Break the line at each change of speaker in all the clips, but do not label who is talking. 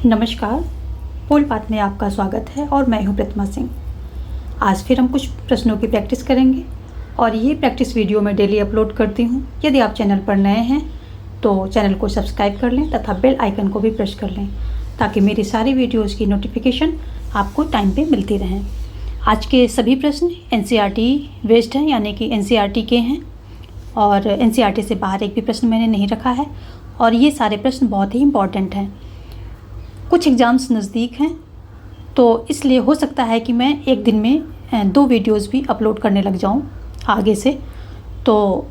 नमस्कार, पोल पाठ में आपका स्वागत है और मैं हूं प्रतिमा सिंह। आज फिर हम कुछ प्रश्नों की प्रैक्टिस करेंगे और ये प्रैक्टिस वीडियो मैं डेली अपलोड करती हूं। यदि आप चैनल पर नए हैं तो चैनल को सब्सक्राइब कर लें तथा बेल आइकन को भी प्रेस कर लें ताकि मेरी सारी वीडियोज़ की नोटिफिकेशन आपको टाइम पर मिलती रहें। आज के सभी प्रश्न NCERT बेस्ड हैं, यानी कि NCERT के हैं और NCERT से बाहर एक भी प्रश्न मैंने नहीं रखा है और ये सारे प्रश्न बहुत ही इम्पॉर्टेंट हैं। कुछ एग्ज़ाम्स नज़दीक हैं तो इसलिए हो सकता है कि मैं एक दिन में 2 वीडियोज़ भी अपलोड करने लग जाऊं आगे से। तो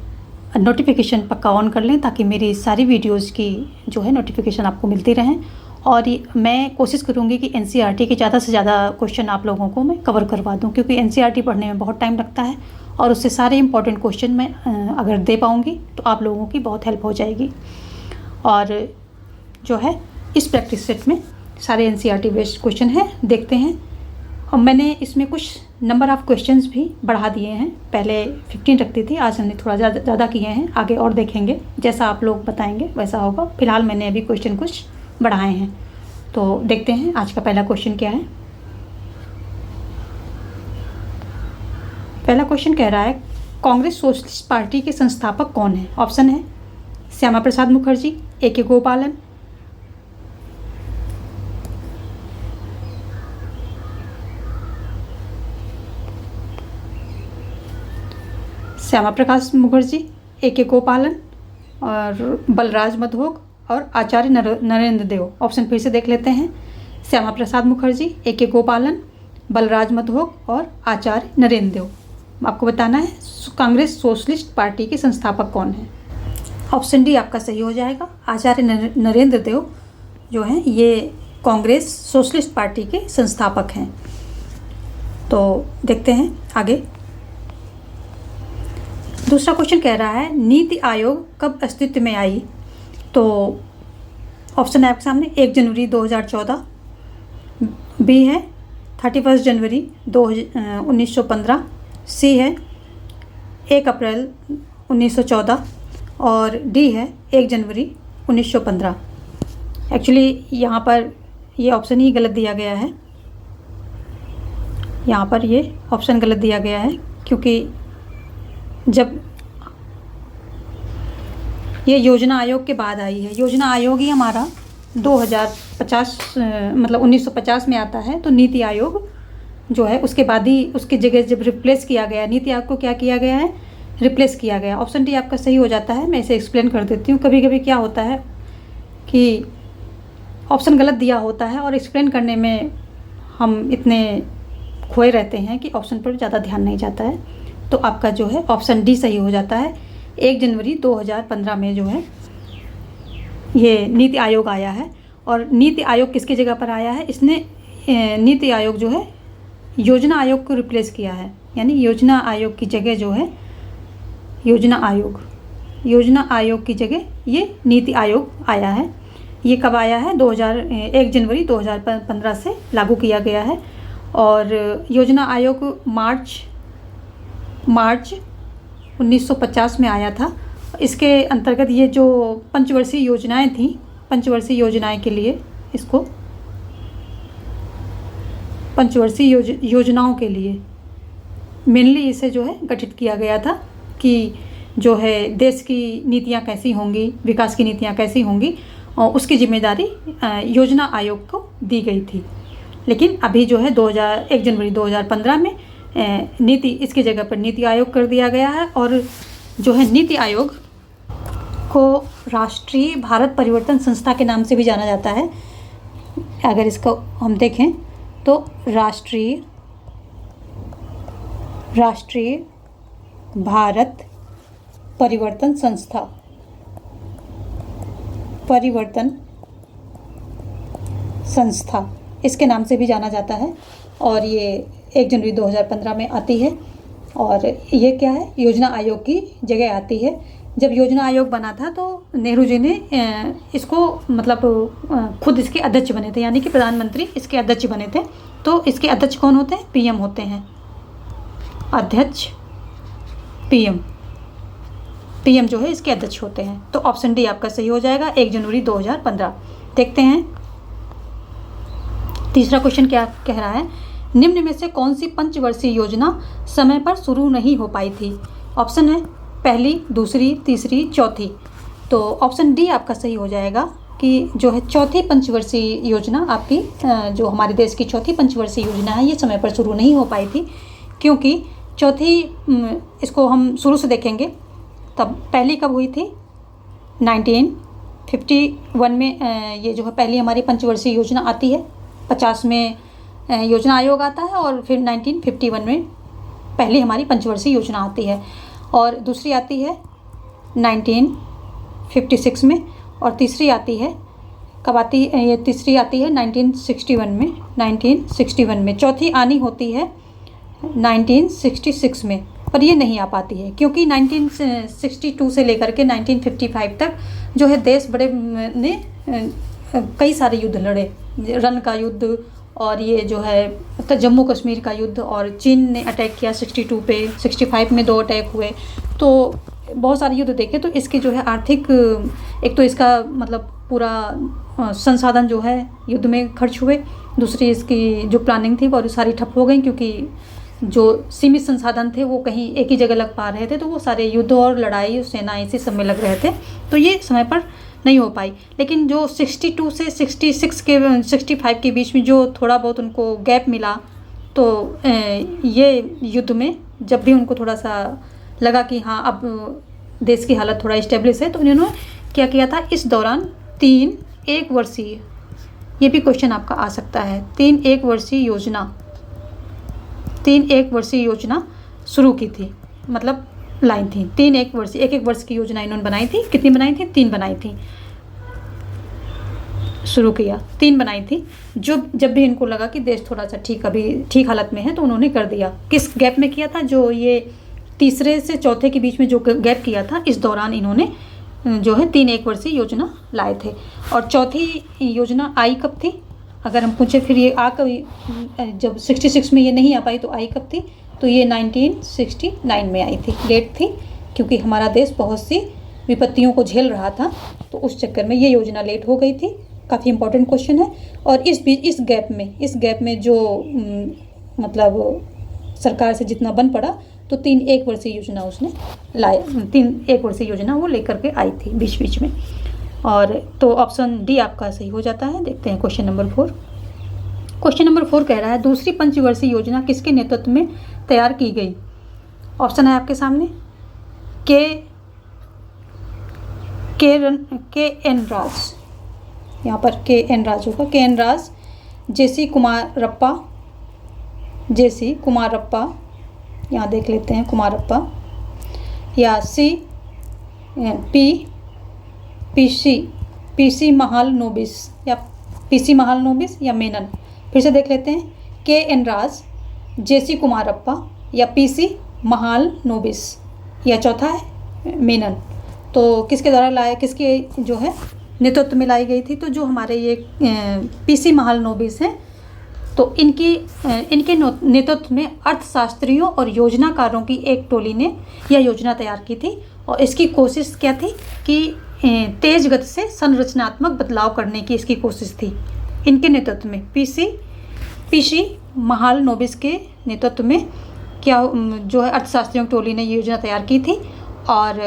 नोटिफिकेशन पक्का ऑन कर लें ताकि मेरी सारी वीडियोज़ की जो है नोटिफिकेशन आपको मिलती रहें। और मैं कोशिश करूंगी कि NCERT के ज़्यादा से ज़्यादा क्वेश्चन आप लोगों को मैं कवर करवा दूं, क्योंकि NCERT पढ़ने में बहुत टाइम लगता है और उससे सारे इंपॉर्टेंट क्वेश्चन मैं अगर दे पाऊँगी तो आप लोगों की बहुत हेल्प हो जाएगी। और जो है इस प्रैक्टिस सेट में सारे NCERT बेस्ड क्वेश्चन हैं, देखते हैं। और मैंने इसमें कुछ नंबर ऑफ़ क्वेश्चंस भी बढ़ा दिए हैं। पहले 15 रखती थी, आज हमने थोड़ा ज़्यादा किए हैं। आगे और देखेंगे, जैसा आप लोग बताएंगे वैसा होगा। फिलहाल मैंने अभी क्वेश्चन कुछ बढ़ाए हैं, तो देखते हैं आज का पहला क्वेश्चन क्या है। पहला क्वेश्चन कह रहा है, कांग्रेस सोशलिस्ट पार्टी के संस्थापक कौन है? ऑप्शन है श्यामा प्रसाद मुखर्जी, A.K. गोपालन, श्यामा प्रकाश मुखर्जी, A.K. गोपालन और बलराज मधोक और आचार्य नरेंद्र देव। ऑप्शन फिर से देख लेते हैं, श्यामा प्रसाद मुखर्जी, A.K. गोपालन, बलराज मधोक और आचार्य नरेंद्र देव। आपको बताना है कांग्रेस सोशलिस्ट पार्टी के संस्थापक कौन है। ऑप्शन डी आपका सही हो जाएगा। आचार्य नरेंद्र देव जो हैं ये कांग्रेस सोशलिस्ट पार्टी के संस्थापक हैं। तो देखते हैं आगे। दूसरा क्वेश्चन कह रहा है, नीति आयोग कब अस्तित्व में आई? तो ऑप्शन है आपके सामने, 1 जनवरी 2014, बी है 31 जनवरी 1915, सी है 1 अप्रैल 1914 और डी है 1 जनवरी 1915। एक्चुअली यहाँ पर ये ऑप्शन ही गलत दिया गया है। यहाँ पर ये ऑप्शन गलत दिया गया है क्योंकि जब ये योजना आयोग के बाद आई है, योजना आयोग ही हमारा 2050 मतलब 1950 में आता है। तो नीति आयोग जो है उसके बाद ही उसकी जगह जब रिप्लेस किया गया, नीति आयोग को क्या किया गया है, रिप्लेस किया गया। ऑप्शन डी आपका सही हो जाता है। मैं इसे एक्सप्लेन कर देती हूँ। कभी कभी क्या होता है कि ऑप्शन गलत दिया होता है और एक्सप्लेन करने में हम इतने खोए रहते हैं कि ऑप्शन पर ज़्यादा ध्यान नहीं जाता है। तो आपका जो है ऑप्शन डी सही हो जाता है। 1 जनवरी 2015 में जो है ये नीति आयोग आया है। और नीति आयोग किसकी जगह पर आया है? इसने नीति आयोग जो है योजना आयोग को रिप्लेस किया है, यानी योजना आयोग की जगह जो है योजना आयोग की जगह ये नीति आयोग आया है। ये कब आया है? 1 जनवरी 2015 से लागू किया गया है। और योजना आयोग मार्च 1950 में आया था। इसके अंतर्गत ये जो पंचवर्षीय योजनाएं थी, पंचवर्षीय योजनाएं के लिए इसको पंचवर्षीय योजनाओं के लिए मेनली इसे जो है गठित किया गया था कि जो है देश की नीतियां कैसी होंगी, विकास की नीतियां कैसी होंगी, और उसकी जिम्मेदारी योजना आयोग को दी गई थी। लेकिन अभी जो है 1 जनवरी 2015 में नीति इसकी जगह पर नीति आयोग कर दिया गया है। और जो है नीति आयोग को राष्ट्रीय भारत परिवर्तन संस्था के नाम से भी जाना जाता है। अगर इसको हम देखें तो राष्ट्रीय भारत परिवर्तन संस्था इसके नाम से भी जाना जाता है। और ये 1 जनवरी 2015 में आती है। और ये क्या है, योजना आयोग की जगह आती है। जब योजना आयोग बना था तो नेहरू जी ने इसको मतलब खुद इसके अध्यक्ष बने थे, यानी कि प्रधानमंत्री इसके अध्यक्ष बने थे। तो इसके अध्यक्ष कौन होते हैं? PM होते हैं। अध्यक्ष PM जो है इसके अध्यक्ष होते हैं। तो ऑप्शन डी आपका सही हो जाएगा, 1 जनवरी 2015। देखते हैं तीसरा क्वेश्चन क्या कह रहा है, निम्न में से कौन सी पंचवर्षीय योजना समय पर शुरू नहीं हो पाई थी? ऑप्शन है पहली, दूसरी, तीसरी, चौथी। तो ऑप्शन डी आपका सही हो जाएगा कि जो है चौथी पंचवर्षीय योजना आपकी, जो हमारे देश की चौथी पंचवर्षीय योजना है, ये समय पर शुरू नहीं हो पाई थी। क्योंकि चौथी, इसको हम शुरू से देखेंगे, तब पहली कब हुई थी? 1951 में ये जो है पहली हमारी पंचवर्षीय योजना आती है। 50 में योजना आयोग आता है और फिर 1951 में पहली हमारी पंचवर्षीय योजना आती है। और दूसरी आती है 1956 में, और तीसरी आती है कब आती है? ये तीसरी आती है 1961 में। चौथी आनी होती है 1966 में, पर ये नहीं आ पाती है क्योंकि 1962 से लेकर के 1955 तक जो है देश बड़े ने कई सारे युद्ध लड़े, रन का युद्ध, और ये जो है जम्मू कश्मीर का युद्ध, और चीन ने अटैक किया 62 पे, 65 में 2 अटैक हुए, तो बहुत सारे युद्ध देखे। तो इसकी जो है आर्थिक, एक तो इसका मतलब पूरा संसाधन जो है युद्ध में खर्च हुए, दूसरी इसकी जो प्लानिंग थी वो सारी ठप हो गई क्योंकि जो सीमित संसाधन थे वो कहीं एक ही जगह लग पा रहे थे, तो वो सारे युद्ध और लड़ाई सेना इसी सब में लग रहे थे, तो ये समय पर नहीं हो पाई। लेकिन जो 62 से 65 के बीच में जो थोड़ा बहुत उनको गैप मिला, तो ये युद्ध में जब भी उनको थोड़ा सा लगा कि हाँ अब देश की हालत थोड़ा स्टेब्लिश है, तो उन्होंने क्या किया था, इस दौरान 3 एक वर्षीय, ये भी क्वेश्चन आपका आ सकता है, 3 एक वर्षीय योजना शुरू की थी, मतलब लाइन थी 3 एक वर्षीय, एक वर्ष की योजना इन्होंने बनाई थी। कितनी बनाई थी? 3 बनाई थी, शुरू किया 3 बनाई थी। जब भी इनको लगा कि देश थोड़ा सा ठीक हालत में है, तो उन्होंने कर दिया। किस गैप में किया था? जो ये तीसरे से चौथे के बीच में जो गैप किया था, इस दौरान इन्होंने जो है 3 एक वर्षीय योजना लाए थे। और चौथी योजना आई कब थी? अगर हम पूछे फिर ये जब 66 में ये नहीं आ पाई, तो आई कब थी? तो ये 1969 में आई थी, लेट थी, क्योंकि हमारा देश बहुत सी विपत्तियों को झेल रहा था, तो उस चक्कर में ये योजना लेट हो गई थी। काफ़ी इंपॉर्टेंट क्वेश्चन है। और इस गैप में जो मतलब सरकार से जितना बन पड़ा, तो 3 एक वर्षीय योजना उसने लाए, 3 एक वर्षीय योजना वो लेकर के आई थी बीच में। और तो ऑप्शन डी आपका सही हो जाता है। देखते हैं क्वेश्चन नंबर 4। क्वेश्चन नंबर 4 कह रहा है, दूसरी पंचवर्षीय योजना किसके नेतृत्व में तैयार की गई? ऑप्शन है आपके सामने, के एन राज, यहाँ पर के एन राज होगा, के एन राज, जेसी कुमारप्पा, यहाँ देख लेते हैं कुमारप्पा, या पीसी महालनोबिस, या मेनन। फिर से देख लेते हैं, के एन राज, जेसी कुमारप्पा, या पीसी महालनोबिस, या चौथा है मेनन। तो किसके द्वारा किसके जो है नेतृत्व में लाई गई थी? तो जो हमारे ये पीसी महालनोबिस हैं, तो इनके नेतृत्व में अर्थशास्त्रियों और योजनाकारों की एक टोली ने यह योजना तैयार की थी। और इसकी कोशिश क्या थी कि तेज गति से संरचनात्मक बदलाव करने की इसकी कोशिश थी। इनके नेतृत्व में पीसी महालनोबिस के नेतृत्व में क्या जो है अर्थशास्त्रियों की टोली ने ये योजना तैयार की थी। और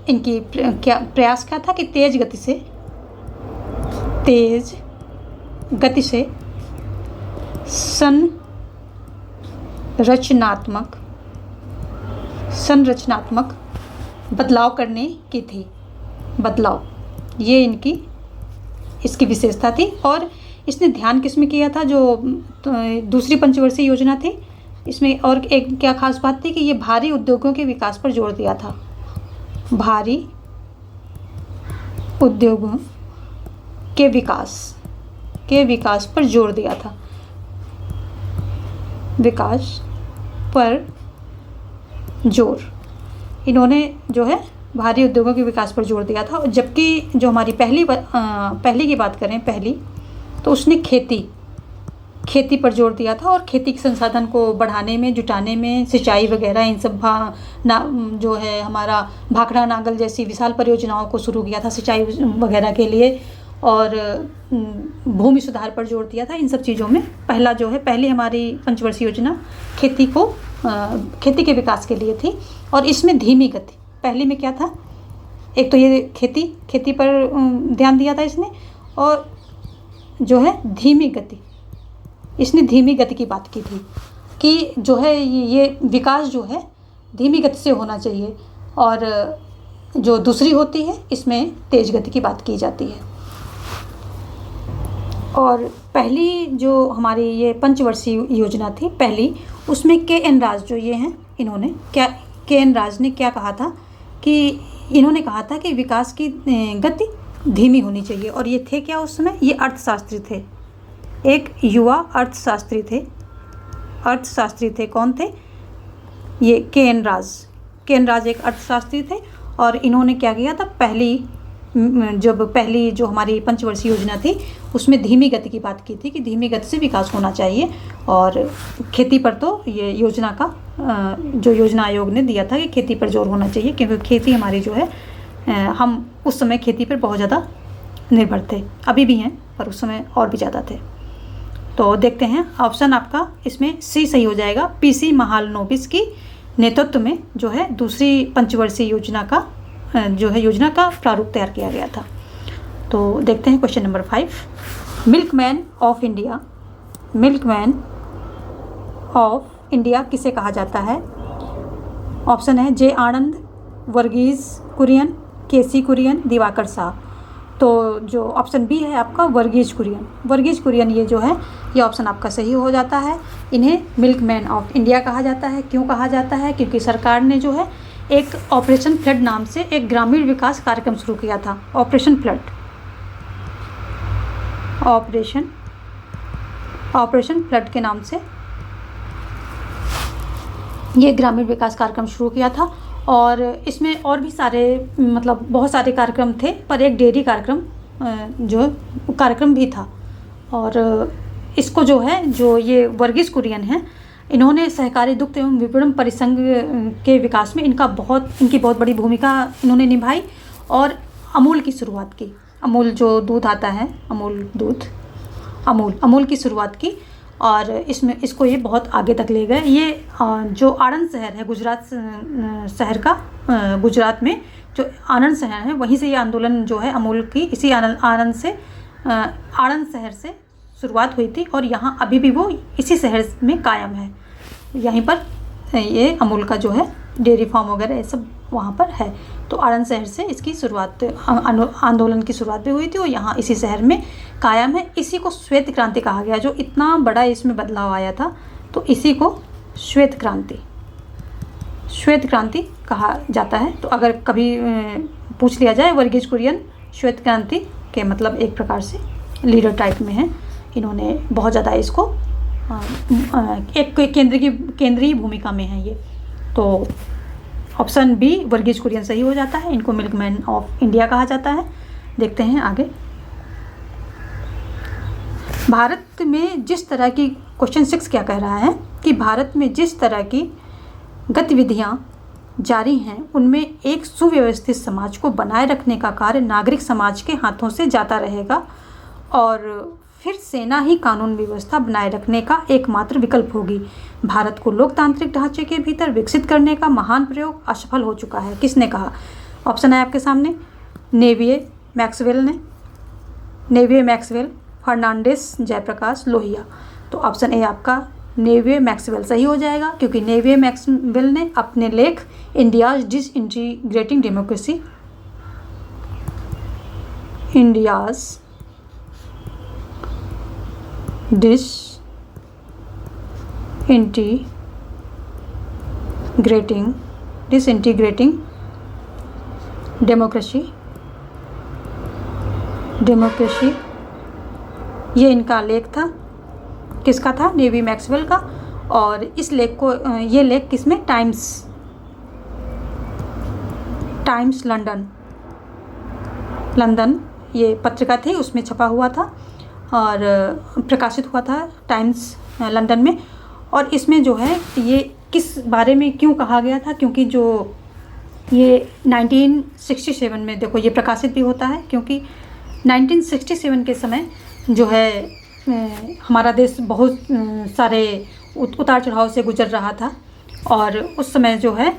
इनकी प्रयास क्या था कि तेज गति से संरचनात्मक बदलाव करने की थी। ये इसकी विशेषता थी। और इसने ध्यान किस में किया था? जो दूसरी पंचवर्षीय योजना थी, इसमें और एक क्या खास बात थी कि ये भारी उद्योगों के विकास पर जोर दिया था। भारी उद्योगों के विकास पर जोर दिया था। विकास पर जोर, इन्होंने जो है भारी उद्योगों के विकास पर जोर दिया था। जबकि जो हमारी पहली की बात करें, तो उसने खेती पर जोर दिया था, और खेती के संसाधन को बढ़ाने में, जुटाने में, सिंचाई वगैरह इन सब जो है हमारा भाखड़ा नागल जैसी विशाल परियोजनाओं को शुरू किया था सिंचाई वगैरह के लिए। और भूमि सुधार पर जोर दिया था। इन सब चीज़ों में पहली हमारी पंचवर्षीय योजना खेती के विकास के लिए थी, और इसमें धीमी गति, पहले में क्या था, एक तो ये खेती पर ध्यान दिया था इसने, और जो है धीमी गति, इसने धीमी गति की बात की थी कि जो है ये विकास जो है धीमी गति से होना चाहिए, और जो दूसरी होती है इसमें तेज गति की बात की जाती है। और पहली जो हमारी ये पंचवर्षीय योजना थी पहली, उसमें के.एन. राज जो ये हैं, इन्होंने के.एन. राज ने क्या कहा था कि इन्होंने कहा था कि विकास की गति धीमी होनी चाहिए। और ये थे क्या उस समय, ये अर्थशास्त्री थे, एक युवा अर्थशास्त्री थे। कौन थे ये? के.एन. राज एक अर्थशास्त्री थे, और इन्होंने क्या किया था, पहली जो हमारी पंचवर्षीय योजना थी उसमें धीमी गति की बात की थी कि धीमी गति से विकास होना चाहिए। और खेती पर तो ये योजना का जो योजना आयोग ने दिया था कि खेती पर जोर होना चाहिए, क्योंकि खेती हमारी जो है हम उस समय खेती पर बहुत ज़्यादा निर्भर थे, अभी भी हैं पर उस समय और भी ज़्यादा थे। तो देखते हैं, ऑप्शन आपका इसमें सी सही हो जाएगा। पीसी महालनोबिस की नेतृत्व में जो है दूसरी पंचवर्षीय योजना का योजना का प्रारूप तैयार किया गया था। तो देखते हैं question number 5। Milkman of India किसे कहा जाता है? ऑप्शन है जे आनंद, वर्गीज कुरियन, केसी कुरियन, दिवाकर शाह। तो जो ऑप्शन बी है आपका वर्गीज कुरियन ये जो है ये ऑप्शन आपका सही हो जाता है। इन्हें मिल्कमैन ऑफ इंडिया कहा जाता है। क्यों कहा जाता है? क्योंकि सरकार ने जो है एक ऑपरेशन फ्लड नाम से एक ग्रामीण विकास कार्यक्रम शुरू किया था। ऑपरेशन फ्लड के नाम से ये ग्रामीण विकास कार्यक्रम शुरू किया था, और इसमें और भी सारे बहुत सारे कार्यक्रम थे, पर एक डेयरी कार्यक्रम भी था। और इसको जो ये वर्गीज कुरियन है, इन्होंने सहकारी दुग्ध एवं विपणन परिसंघ के विकास में इनकी बहुत बड़ी भूमिका इन्होंने निभाई, और अमूल की शुरुआत की। अमूल जो दूध आता है, अमूल की शुरुआत की, और इसको ये बहुत आगे तक ले गए। ये जो आणंद शहर है गुजरात में जो आणंद शहर है, वहीं से ये आंदोलन जो है अमूल की इसी आणंद शहर से शुरुआत हुई थी, और यहाँ अभी भी वो इसी शहर में कायम है। यहीं पर ये अमूल का जो है डेयरी फार्म वगैरह ये सब वहाँ पर है। तो आणंद शहर से इसकी शुरुआत, आंदोलन की शुरुआत भी हुई थी, और यहाँ इसी शहर में कायम है। इसी को श्वेत क्रांति कहा गया, जो इतना बड़ा इसमें बदलाव आया था, तो इसी को श्वेत क्रांति कहा जाता है। तो अगर कभी पूछ लिया जाए वर्गीज कुरियन श्वेत क्रांति के मतलब एक प्रकार से लीडर टाइप में है, इन्होंने बहुत ज़्यादा इसको एक केंद्रीय भूमिका में है ये। तो ऑप्शन बी वर्गीज कुरियन सही हो जाता है। इनको मिल्कमैन ऑफ इंडिया कहा जाता है। देखते हैं आगे। भारत में जिस तरह की, क्वेश्चन 6 क्या कह रहा है कि भारत में जिस तरह की गतिविधियां जारी हैं, उनमें एक सुव्यवस्थित समाज को बनाए रखने का कार्य नागरिक समाज के हाथों से जाता रहेगा, और फिर सेना ही कानून व्यवस्था बनाए रखने का एकमात्र विकल्प होगी। भारत को लोकतांत्रिक ढांचे के भीतर विकसित करने का महान प्रयोग असफल हो चुका है। किसने कहा? ऑप्शन है आपके सामने, नेविए मैक्सवेल, फर्नांडिस, जयप्रकाश, लोहिया। तो ऑप्शन ए आपका नेविए मैक्सवेल सही हो जाएगा, क्योंकि नेविए मैक्सवेल ने अपने लेख India's disintegrating democracy, disintegrating democracy, ये इनका लेख था। किसका था? नेवी मैक्सवेल का। और इस लेख को, ये लेख किसमें? टाइम्स लंदन ये पत्रिका थी, उसमें छपा हुआ था और प्रकाशित हुआ था टाइम्स लंदन में। और इसमें जो है ये किस बारे में क्यों कहा गया था? क्योंकि जो ये 1967 में देखो ये प्रकाशित भी होता है, क्योंकि 1967 के समय जो है हमारा देश बहुत सारे उतार चढ़ाव से गुजर रहा था और उस समय जो है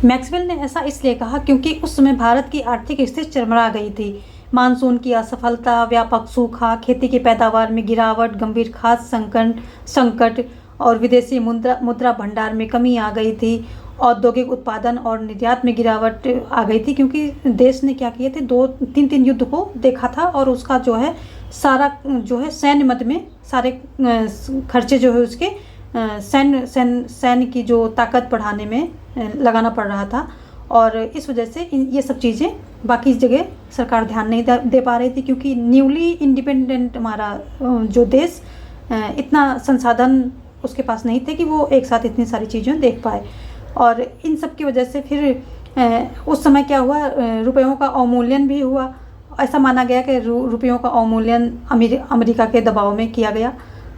मैक्सवेल ने ऐसा इसलिए कहा क्योंकि उस समय भारत की आर्थिक स्थिति चरमरा गई थी। मानसून की असफलता, व्यापक सूखा, खेती की पैदावार में गिरावट, गंभीर खाद्य संकट और विदेशी मुद्रा भंडार में कमी आ गई थी। औद्योगिक उत्पादन और निर्यात में गिरावट आ गई थी क्योंकि देश ने क्या किए थे, 2-3 युद्ध को देखा था और उसका जो है सारा जो है सैन्य मद में सारे खर्चे जो है उसके सैन्य की जो ताकत बढ़ाने में लगाना पड़ रहा था और इस वजह से ये सब चीज़ें बाकी जगह सरकार ध्यान नहीं दे पा रही थी क्योंकि न्यूली इंडिपेंडेंट हमारा जो देश इतना संसाधन उसके पास नहीं थे कि वो एक साथ इतनी सारी चीज़ें देख पाए। और इन सब की वजह से फिर उस समय क्या हुआ, रुपयों का अवमूल्यन भी हुआ। ऐसा माना गया कि रुपयों का अवमूल्यन अमेरिका के दबाव में किया गया।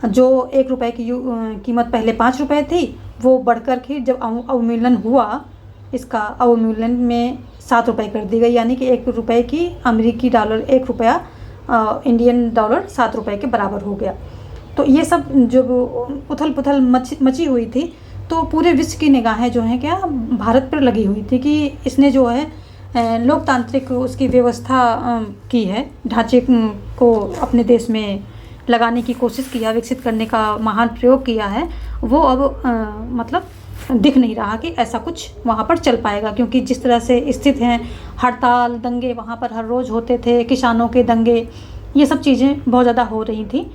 जो 1 रुपये की कीमत पहले 5 रुपये थी वो बढ़कर के जब अवमूल्यन हुआ, इसका अवमूल्यन में 7 रुपये कर दी गई, यानी कि 1 रुपये की अमेरिकी डॉलर 1 रुपया इंडियन डॉलर 7 रुपये के बराबर हो गया। तो ये सब जब उथल पुथल मची हुई थी तो पूरे विश्व की निगाहें जो हैं क्या भारत पर लगी हुई थी कि इसने जो है लोकतांत्रिक उसकी व्यवस्था की है, ढांचे को अपने देश में लगाने की कोशिश किया, विकसित करने का महान प्रयोग किया है। वो अब मतलब दिख नहीं रहा कि ऐसा कुछ वहाँ पर चल पाएगा क्योंकि जिस तरह से स्थित हैं, हड़ताल दंगे वहाँ पर हर रोज़ होते थे, किसानों के दंगे, ये सब चीज़ें बहुत ज़्यादा हो रही थी।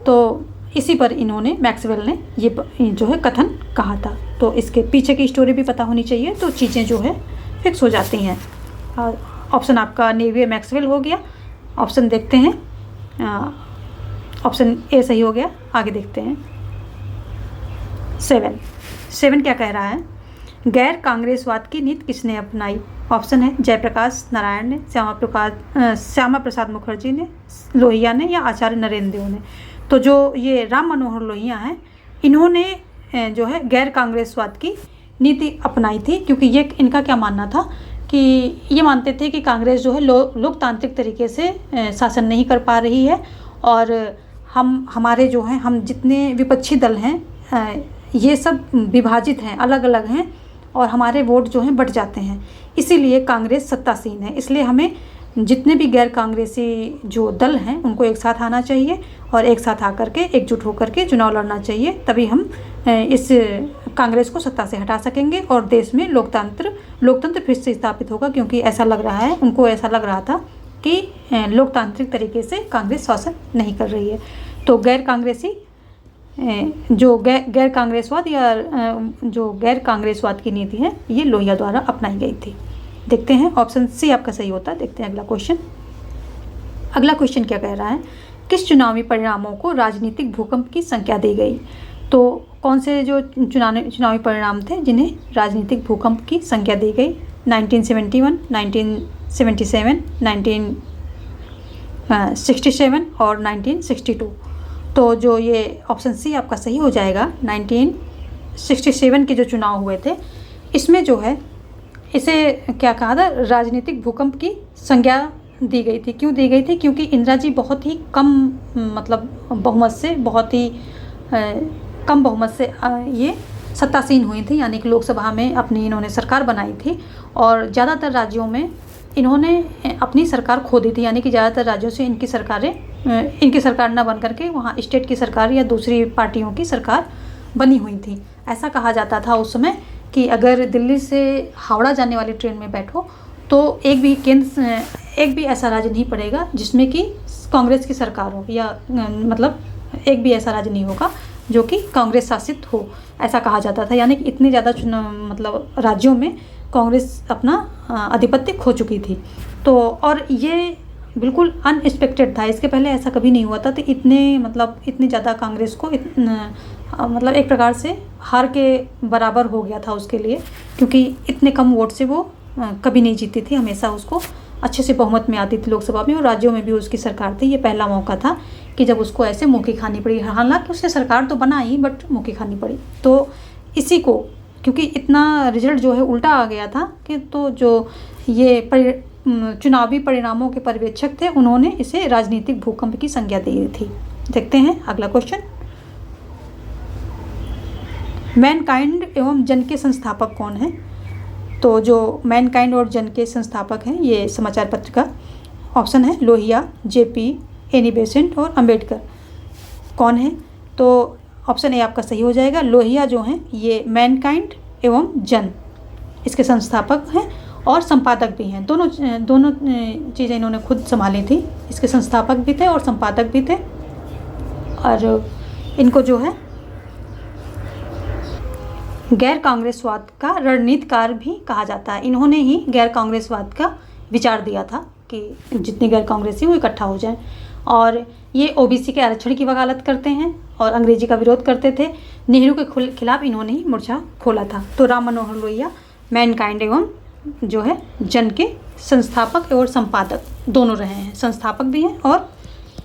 तो इसी पर इन्होंने मैक्सवेल ने ये जो है कथन कहा था। तो इसके पीछे की स्टोरी भी पता होनी चाहिए तो चीज़ें जो है फिक्स हो जाती हैं। ऑप्शन आपका नेवियर मैक्सवेल हो गया। ऑप्शन देखते हैं, ऑप्शन ए सही हो गया। आगे देखते हैं 7 क्या कह रहा है, गैर कांग्रेसवाद की नीति किसने अपनाई। ऑप्शन है जयप्रकाश नारायण ने, श्यामा प्रसाद मुखर्जी ने, लोहिया ने या आचार्य नरेंद्र देव ने। तो जो ये राम मनोहर लोहिया हैं, इन्होंने जो है गैर कांग्रेसवाद की नीति अपनाई थी क्योंकि ये इनका क्या मानना था कि ये मानते थे कि कांग्रेस जो है लोकतांत्रिक तरीके से शासन नहीं कर पा रही है और हमारे जो हैं, हम जितने विपक्षी दल हैं ये सब विभाजित हैं, अलग अलग हैं और हमारे वोट जो हैं बढ़ जाते हैं, इसीलिए कांग्रेस सत्तासीन है। इसलिए हमें जितने भी गैर कांग्रेसी जो दल हैं उनको एक साथ आना चाहिए और एक साथ आकर के एकजुट होकर के चुनाव लड़ना चाहिए, तभी हम इस कांग्रेस को सत्ता से हटा सकेंगे और देश में लोकतंत्र फिर से स्थापित होगा। क्योंकि ऐसा लग रहा है, उनको ऐसा लग रहा था कि लोकतांत्रिक तरीके से कांग्रेस शासन नहीं कर रही है। तो गैर कांग्रेसी जो गैर कांग्रेसवाद या जो गैर कांग्रेसवाद की नीति है ये लोहिया द्वारा अपनाई गई थी। देखते हैं ऑप्शन सी आपका सही होता है। देखते हैं अगला क्वेश्चन। अगला क्वेश्चन क्या कह रहा है, किस चुनावी परिणामों को राजनीतिक भूकंप की संज्ञा दी गई। तो कौन से जो चुनावी परिणाम थे जिन्हें राजनीतिक भूकंप की संज्ञा दी गई, 1971, 1977, 1967 और 1962। तो जो ये ऑप्शन सी आपका सही हो जाएगा। 1967 के जो चुनाव हुए थे इसमें जो है इसे क्या कहा था, राजनीतिक भूकंप की संज्ञा दी गई थी। क्यों दी गई थी, क्योंकि इंदिरा जी बहुत ही कम मतलब बहुमत से, बहुत ही कम बहुमत से ये सत्तासीन हुई थी, यानी कि लोकसभा में अपनी इन्होंने सरकार बनाई थी और ज़्यादातर राज्यों में इन्होंने अपनी सरकार खो दी थी, यानी कि ज़्यादातर राज्यों से इनकी सरकार न बन करके वहाँ स्टेट की सरकार या दूसरी पार्टियों की सरकार बनी हुई थी। ऐसा कहा जाता था उस समय कि अगर दिल्ली से हावड़ा जाने वाली ट्रेन में बैठो तो एक भी ऐसा राज्य नहीं पड़ेगा जिसमें कि कांग्रेस की सरकार हो, या मतलब एक भी ऐसा राज्य नहीं होगा जो कि कांग्रेस शासित हो, ऐसा कहा जाता था। यानी कि इतने ज़्यादा मतलब राज्यों में कांग्रेस अपना आधिपत्य खो चुकी थी। तो और ये बिल्कुल अनएक्सपेक्टेड था, इसके पहले ऐसा कभी नहीं हुआ था। तो इतनी ज़्यादा कांग्रेस को मतलब एक प्रकार से हार के बराबर हो गया था उसके लिए, क्योंकि इतने कम वोट से वो कभी नहीं जीती थी, हमेशा उसको अच्छे से बहुमत में आती थी लोकसभा में और राज्यों में भी उसकी सरकार थी। ये पहला मौका था कि जब उसको ऐसे मुँह खानी पड़ी। हालांकि उसने सरकार तो बनाई बट मुँह खानी पड़ी। तो इसी को क्योंकि इतना रिजल्ट जो है उल्टा आ गया था कि तो जो ये चुनावी परिणामों के पर्यवेक्षक थे, उन्होंने इसे राजनीतिक भूकंप की संज्ञा दी थी। देखते हैं अगला क्वेश्चन। मैनकाइंड एवं जन के संस्थापक कौन हैं? तो जो मैनकाइंड और जन के संस्थापक हैं ये समाचार पत्र का ऑप्शन है लोहिया, जेपी, एनी बेसेंट और अंबेडकर। कौन है? तो ऑप्शन ए आपका सही हो जाएगा। लोहिया जो हैं ये मैनकाइंड एवं जन इसके संस्थापक हैं और संपादक भी हैं। दोनों चीज़ें इन्होंने खुद संभाली थी। इसके संस्थापक भी थे और संपादक भी थे। और इनको जो है गैर कांग्रेसवाद का रणनीतिकार भी कहा जाता है। इन्होंने ही गैर कांग्रेसवाद का विचार दिया था कि जितने गैर कांग्रेसी वो इकट्ठा हो जाएं। और ये ओबीसी के आरक्षण की वकालत करते हैं और अंग्रेजी का विरोध करते थे। नेहरू के खिलाफ इन्होंने ही मोर्चा खोला था। तो राम मनोहर लोहिया मैनकाइंड एवं जो है जन के संस्थापक और संपादक दोनों रहे हैं। संस्थापक भी हैं और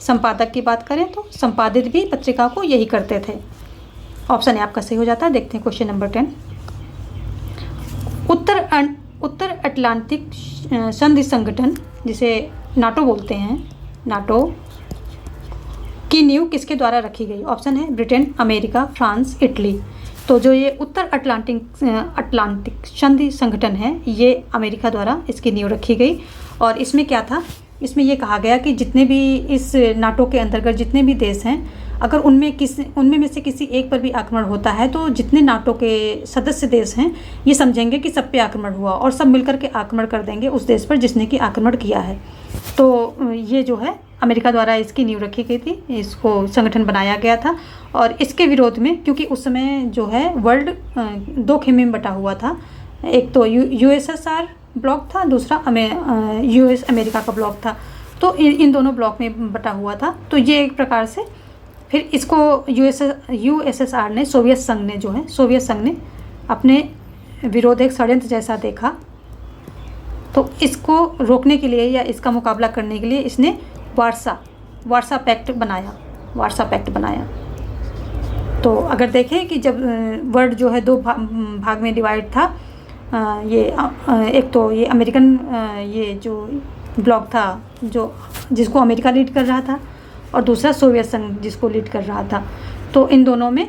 संपादक की बात करें तो संपादित भी पत्रिका को यही करते थे। ऑप्शन ए आपका सही हो जाता है। देखते हैं क्वेश्चन नंबर 10। उत्तर अटलांटिक संधि संगठन जिसे नाटो बोलते हैं, नाटो की नींव किसके द्वारा रखी गई? ऑप्शन है ब्रिटेन, अमेरिका, फ्रांस, इटली। तो जो ये उत्तर अटलांटिक संधि संगठन है ये अमेरिका द्वारा इसकी नींव रखी गई। और इसमें क्या था? इसमें ये कहा गया कि जितने भी इस नाटो के अंतर्गत जितने भी देश हैं, अगर उनमें में से किसी एक पर भी आक्रमण होता है तो जितने नाटो के सदस्य देश हैं ये समझेंगे कि सब पे आक्रमण हुआ और सब मिलकर के आक्रमण कर देंगे उस देश पर जिसने कि आक्रमण किया है। तो ये जो है अमेरिका द्वारा इसकी नींव रखी गई थी, इसको संगठन बनाया गया था। और इसके विरोध में, क्योंकि उस समय जो है वर्ल्ड दो खेमे में बटा हुआ था, एक तो यूएसएसआर ब्लॉक था, दूसरा यूएस अमेरिका का ब्लॉक था। तो इन दोनों ब्लॉक में बटा हुआ था। तो ये एक प्रकार से फिर इसको यूएसएसआर ने, सोवियत संघ ने अपने विरोध एक षड्यंत्र जैसा देखा। तो इसको रोकने के लिए या इसका मुकाबला करने के लिए इसने वार्सा पैक्ट बनाया। तो अगर देखें कि जब वर्ल्ड जो है दो भाग में डिवाइड था, एक तो ये अमेरिकन ये जो ब्लॉक था जिसको अमेरिका लीड कर रहा था और दूसरा सोवियत संघ जिसको लीड कर रहा था। तो इन दोनों में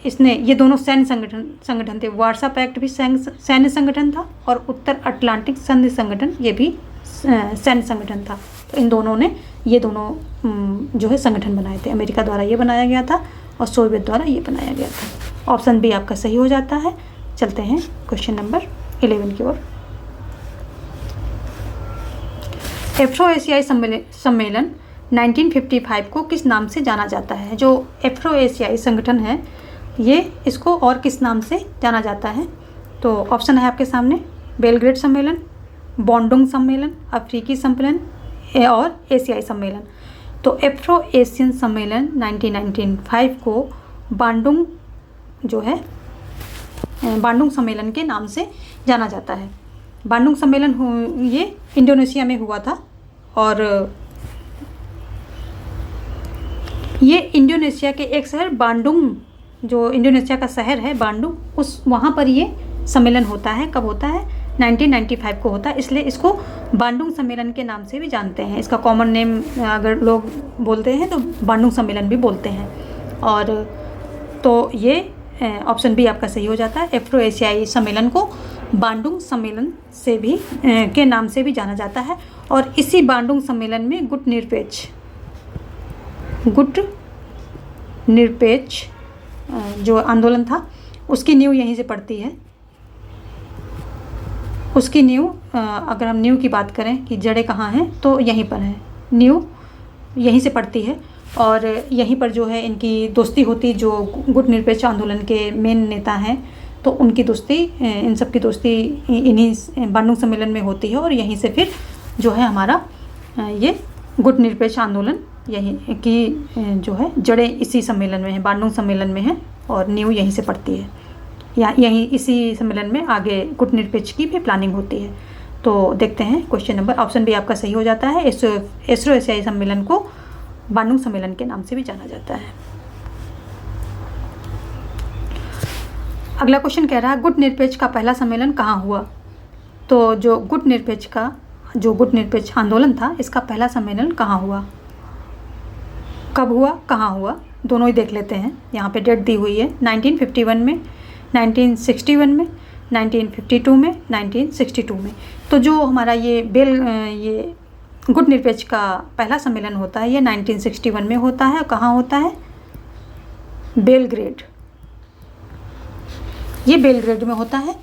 इसने ये दोनों सैन्य संगठन थे। वार्सा पैक्ट भी सैन्य संगठन था और उत्तर अटलांटिक संधि संगठन ये भी सैन्य संगठन था। तो इन दोनों ने ये दोनों जो है संगठन बनाए थे। अमेरिका द्वारा ये बनाया गया था और सोवियत द्वारा ये बनाया गया था। ऑप्शन बी आपका सही हो जाता है। चलते हैं क्वेश्चन नंबर 11 की ओर। एफ्रो एशियाई सम्मेलन 1955 को किस नाम से जाना जाता है? जो एफ्रो एशियाई संगठन है ये इसको और किस नाम से जाना जाता है? तो ऑप्शन है आपके सामने बेलग्रेड सम्मेलन, बॉन्डुंग सम्मेलन, अफ्रीकी सम्मेलन और एशियाई सम्मेलन। तो एफ्रो एशियन सम्मेलन 1995 को बांडुंग सम्मेलन के नाम से जाना जाता है। बांडुंग सम्मेलन ये इंडोनेशिया में हुआ था और ये इंडोनेशिया के एक शहर बांडुंग, जो इंडोनेशिया का शहर है बांडुंग, वहाँ पर ये सम्मेलन होता है। कब होता है? 1995 को होता है, इसलिए इसको बांडुंग सम्मेलन के नाम से भी जानते हैं। इसका कॉमन नेम अगर लोग बोलते हैं तो बांडुंग सम्मेलन भी बोलते हैं। और तो ये ऑप्शन बी आपका सही हो जाता है। एफ्रो एशियाई सम्मेलन को बांडुंग सम्मेलन से भी के नाम से भी जाना जाता है। और इसी बांडुंग सम्मेलन में गुट निरपेक्ष जो आंदोलन था उसकी नींव यहीं से पड़ती है। उसकी नींव अगर हम नींव की बात करें कि जड़ें कहाँ हैं तो यहीं पर है, नींव यहीं से पड़ती है। और यहीं पर जो है इनकी दोस्ती होती, जो गुट निरपेक्ष आंदोलन के मेन नेता हैं तो उनकी दोस्ती, इन सब की दोस्ती इन्हीं बांडुंग सम्मेलन में होती है। और यहीं से फिर जो है हमारा ये गुट निरपेक्ष आंदोलन यहीं की जो है जड़ें इसी सम्मेलन में है, बांडुंग सम्मेलन में है और नींव यहीं से पड़ती है। यहीं इसी सम्मेलन में आगे गुट निरपेक्ष की भी प्लानिंग होती है। तो देखते हैं क्वेश्चन नंबर, ऑप्शन बी आपका सही हो जाता है। एफ्रो एशियाई सम्मेलन को बांडुंग सम्मेलन के नाम से भी जाना जाता है। अगला क्वेश्चन कह रहा है गुट निरपेक्ष का पहला सम्मेलन कहाँ हुआ? तो जो गुट निरपेक्ष का जो गुट निरपेक्ष आंदोलन था इसका पहला सम्मेलन कहाँ हुआ, कब हुआ, कहाँ हुआ, दोनों ही देख लेते हैं। यहाँ पे डेट दी हुई है 1951 में, 1961 में, 1952 में, 1962 में। तो जो हमारा ये गुट निरपेक्ष का पहला सम्मेलन होता है ये 1961 में होता है। कहाँ होता है, बेलग्रेड, ये बेलग्रेड में होता है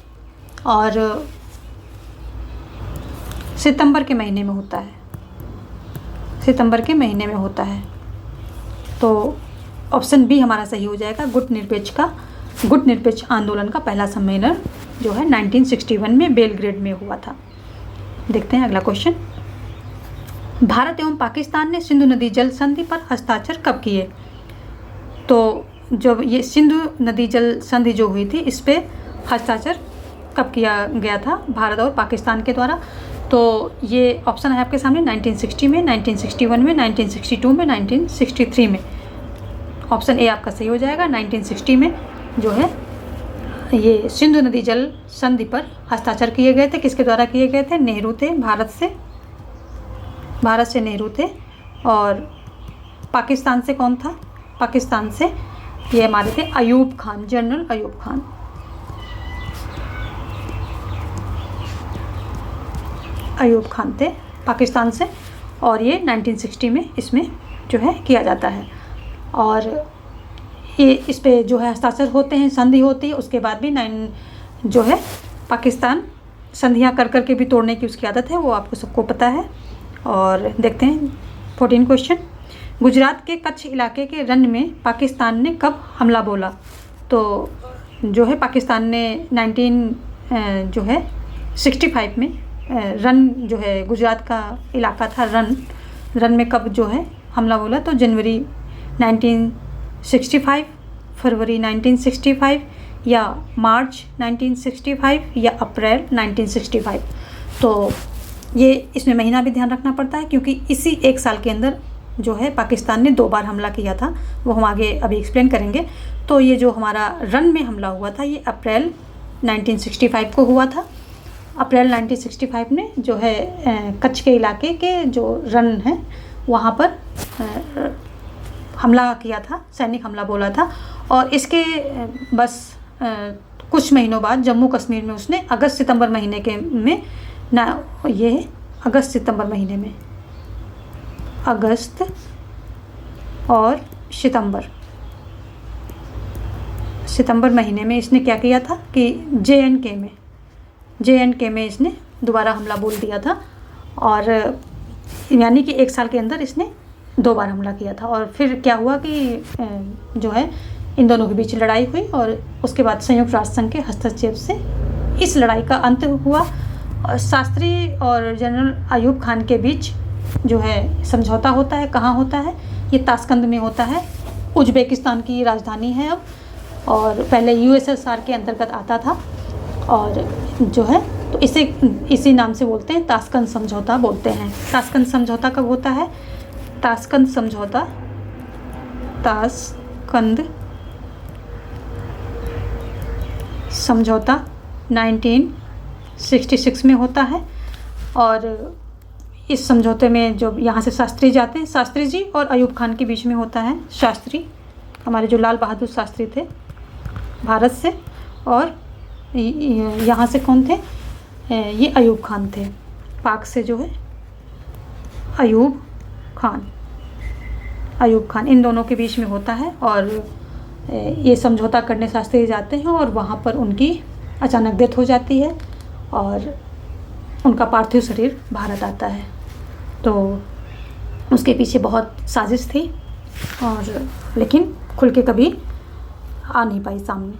और सितंबर के महीने में होता है, सितंबर के महीने में होता है। तो ऑप्शन बी हमारा सही हो जाएगा। गुट निरपेक्ष आंदोलन का पहला सम्मेलन जो है 1961 में बेलग्रेड में हुआ था। देखते हैं अगला क्वेश्चन। भारत एवं पाकिस्तान ने सिंधु नदी जल संधि पर हस्ताक्षर कब किए? तो जब ये सिंधु नदी जल संधि जो हुई थी इस पे हस्ताक्षर कब किया गया था भारत और पाकिस्तान के द्वारा? तो ये ऑप्शन है आपके सामने 1960 में, 1961 में, 1962 में, 1963 में। ऑप्शन ए आपका सही हो जाएगा। 1960 में जो है ये सिंधु नदी जल संधि पर हस्ताक्षर किए गए थे। किसके द्वारा किए गए थे? नेहरू थे, भारत से नेहरू थे। और पाकिस्तान से कौन था? पाकिस्तान से ये हमारे थे अयूब खान, जनरल अयूब खान। अयूब खान थे पाकिस्तान से और ये 1960 में इसमें जो है किया जाता है। और ये इस पे जो है हस्ताक्षर होते हैं, संधि होती है। उसके बाद भी जो है पाकिस्तान संधियां कर के भी तोड़ने की उसकी आदत है, वो आपको सबको पता है। और देखते हैं 14 क्वेश्चन। गुजरात के कच्छ इलाके के रन में पाकिस्तान ने कब हमला बोला? तो जो है पाकिस्तान ने 1965 में रन जो है गुजरात का इलाका था, रन में कब जो है हमला बोला? तो जनवरी 1965, फरवरी 1965 या मार्च 1965 या अप्रैल 1965। तो ये इसमें महीना भी ध्यान रखना पड़ता है क्योंकि इसी एक साल के अंदर जो है पाकिस्तान ने 2 बार हमला किया था, वो हम आगे अभी एक्सप्लेन करेंगे। तो ये जो हमारा रन में हमला हुआ था ये अप्रैल 1965 को हुआ था। अप्रैल 1965 में जो है कच्छ के इलाके के जो रन है वहाँ पर हमला किया था, सैनिक हमला बोला था। और इसके बस कुछ महीनों बाद जम्मू कश्मीर में उसने अगस्त सितंबर महीने में अगस्त और सितंबर महीने में इसने क्या किया था कि जे.एन.के में इसने दोबारा हमला बोल दिया था। और यानी कि एक साल के अंदर इसने 2 बार हमला किया था। और फिर क्या हुआ कि जो है इन दोनों के बीच लड़ाई हुई और उसके बाद संयुक्त राष्ट्र संघ के हस्तक्षेप से इस लड़ाई का अंत हुआ। और शास्त्री और जनरल अयूब खान के बीच जो है समझौता होता है। कहाँ होता है? ये ताशकंद में होता है। उज्बेकिस्तान की राजधानी है अब, और पहले यूएसएसआर के अंतर्गत आता था। और जो है तो इसी नाम से बोलते हैं, ताशकंद समझौता बोलते हैं। ताशकंद समझौता कब होता है? ताशकंद समझौता 1966 में होता है। और इस समझौते में जो यहाँ से शास्त्री जाते हैं, शास्त्री जी और अयूब खान के बीच में होता है। शास्त्री हमारे जो लाल बहादुर शास्त्री थे भारत से, और यहाँ से कौन थे? ये अयूब खान थे, पाक से जो है अयूब खान, इन दोनों के बीच में होता है। और ये समझौता करने शास्त्री जाते हैं और वहाँ पर उनकी अचानक डेथ हो जाती है और उनका पार्थिव शरीर भारत आता है। तो उसके पीछे बहुत साजिश थी और लेकिन खुल के कभी आ नहीं पाई सामने।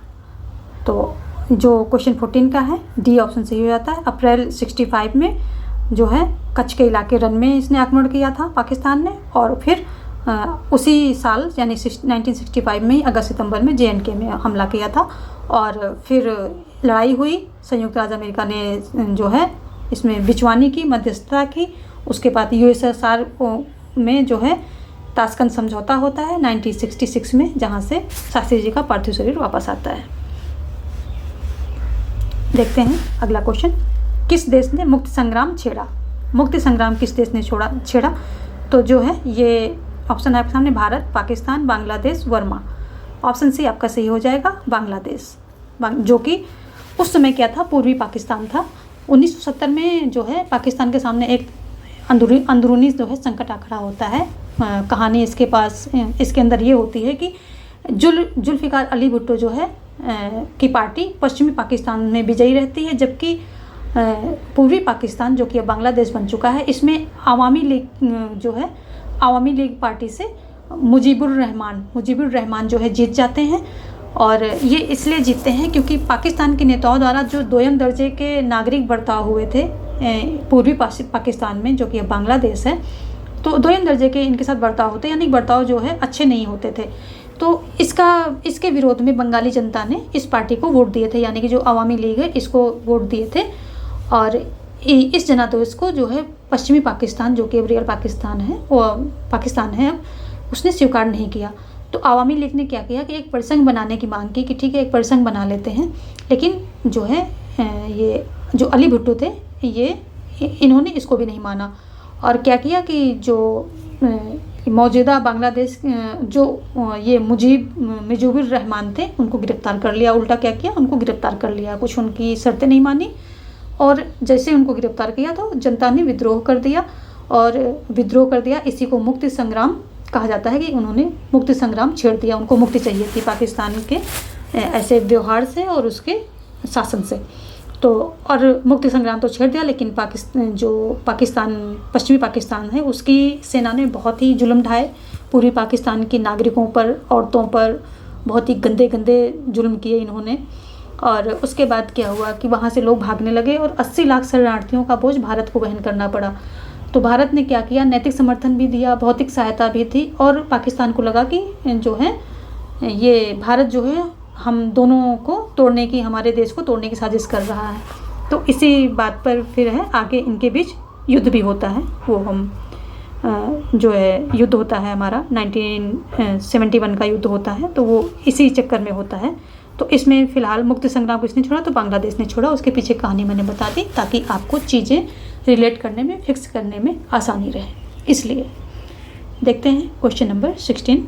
तो जो क्वेश्चन 14 का है डी ऑप्शन सही हो जाता है। अप्रैल 65 में जो है कच्छ के इलाके रन में इसने आक्रमण किया था पाकिस्तान ने। और फिर उसी साल यानी 1965 में ही अगस्त सितंबर में जे.एन.के में हमला किया था। और फिर लड़ाई हुई, संयुक्त राज्य अमेरिका ने जो है इसमें बिचवानी की, मध्यस्थता की। उसके बाद यूएसएसआर में जो है ताशकंद समझौता होता है 1966 में, जहाँ से शास्त्री जी का पार्थिव शरीर वापस आता है। देखते हैं अगला क्वेश्चन। किस देश ने मुक्त संग्राम छेड़ा? मुक्ति संग्राम किस देश ने छेड़ा? तो जो है ये ऑप्शन है आपके सामने, भारत, पाकिस्तान, बांग्लादेश, वर्मा। ऑप्शन सी आपका सही हो जाएगा, बांग्लादेश, जो कि उस समय क्या था, पूर्वी पाकिस्तान था। 1970 में जो है पाकिस्तान के सामने एक अंदरूनी जो है संकट आ खड़ा होता है। कहानी इसके अंदर ये होती है कि जुल्फ़िकार अली भुट्टो जो है की पार्टी पश्चिमी पाकिस्तान में विजयी रहती है, जबकि पूर्वी पाकिस्तान जो कि अब बांग्लादेश बन चुका है, इसमें आवामी लीग पार्टी से मुजीबुर रहमान जो है जीत जाते हैं। और ये इसलिए जीतते हैं क्योंकि पाकिस्तान के नेताओं द्वारा जो दोयम दर्जे के नागरिक बर्ताव हुए थे पूर्वी पाकिस्तान में, जो कि अब बांग्लादेश है, तो दोयम दर्जे के इनके साथ बर्ताव होते, यानी बर्ताव जो है अच्छे नहीं होते थे। तो इसके विरोध में बंगाली जनता ने इस पार्टी को वोट दिए थे, यानी कि जो अवामी लीग है इसको वोट दिए थे। और इस जनादेश को जो है पश्चिमी पाकिस्तान, जो कि अब रियल पाकिस्तान है, वो पाकिस्तान है अब, उसने स्वीकार नहीं किया। तो अवामी लीग ने क्या किया कि एक परिसंघ बनाने की मांग की कि ठीक है एक परिसंघ बना लेते हैं, लेकिन जो है ये जो अली भुट्टो थे इन्होंने इसको भी नहीं माना। और क्या किया कि जो मौजूदा बांग्लादेश जो ये मुजीबुर रहमान थे उनको गिरफ्तार कर लिया। उल्टा क्या किया, उनको गिरफ्तार कर लिया, कुछ उनकी शर्तें नहीं मानी, और जैसे उनको गिरफ्तार किया तो जनता ने विद्रोह कर दिया। इसी को मुक्ति संग्राम कहा जाता है कि उन्होंने मुक्ति संग्राम छेड़ दिया, उनको मुक्ति चाहिए थी पाकिस्तान के ऐसे व्यवहार से और उसके शासन से। तो और मुक्ति संग्राम तो छेड़ दिया, लेकिन पश्चिमी पाकिस्तान है उसकी सेना ने बहुत ही जुल्म ढाए पूर्वी पाकिस्तान के नागरिकों पर, औरतों पर बहुत ही गंदे जुल्म किए इन्होंने। और उसके बाद क्या हुआ कि वहाँ से लोग भागने लगे और 80 लाख शरणार्थियों का बोझ भारत को वहन करना पड़ा। तो भारत ने क्या किया, नैतिक समर्थन भी दिया, भौतिक सहायता भी थी, और पाकिस्तान को लगा कि जो है ये भारत जो है हम दोनों को तोड़ने की, हमारे देश को तोड़ने की साजिश कर रहा है। तो इसी बात पर फिर है आगे इनके बीच युद्ध भी होता है, वो हम जो है युद्ध होता है हमारा 1971 का युद्ध होता है, तो वो इसी चक्कर में होता है। तो इसमें फ़िलहाल मुक्ति संग्राम किसने छोड़ा, तो बांग्लादेश ने छोड़ा। उसके पीछे कहानी मैंने बता दी ताकि आपको चीज़ें रिलेट करने में, फिक्स करने में आसानी रहे, इसलिए। देखते हैं क्वेश्चन नंबर 16।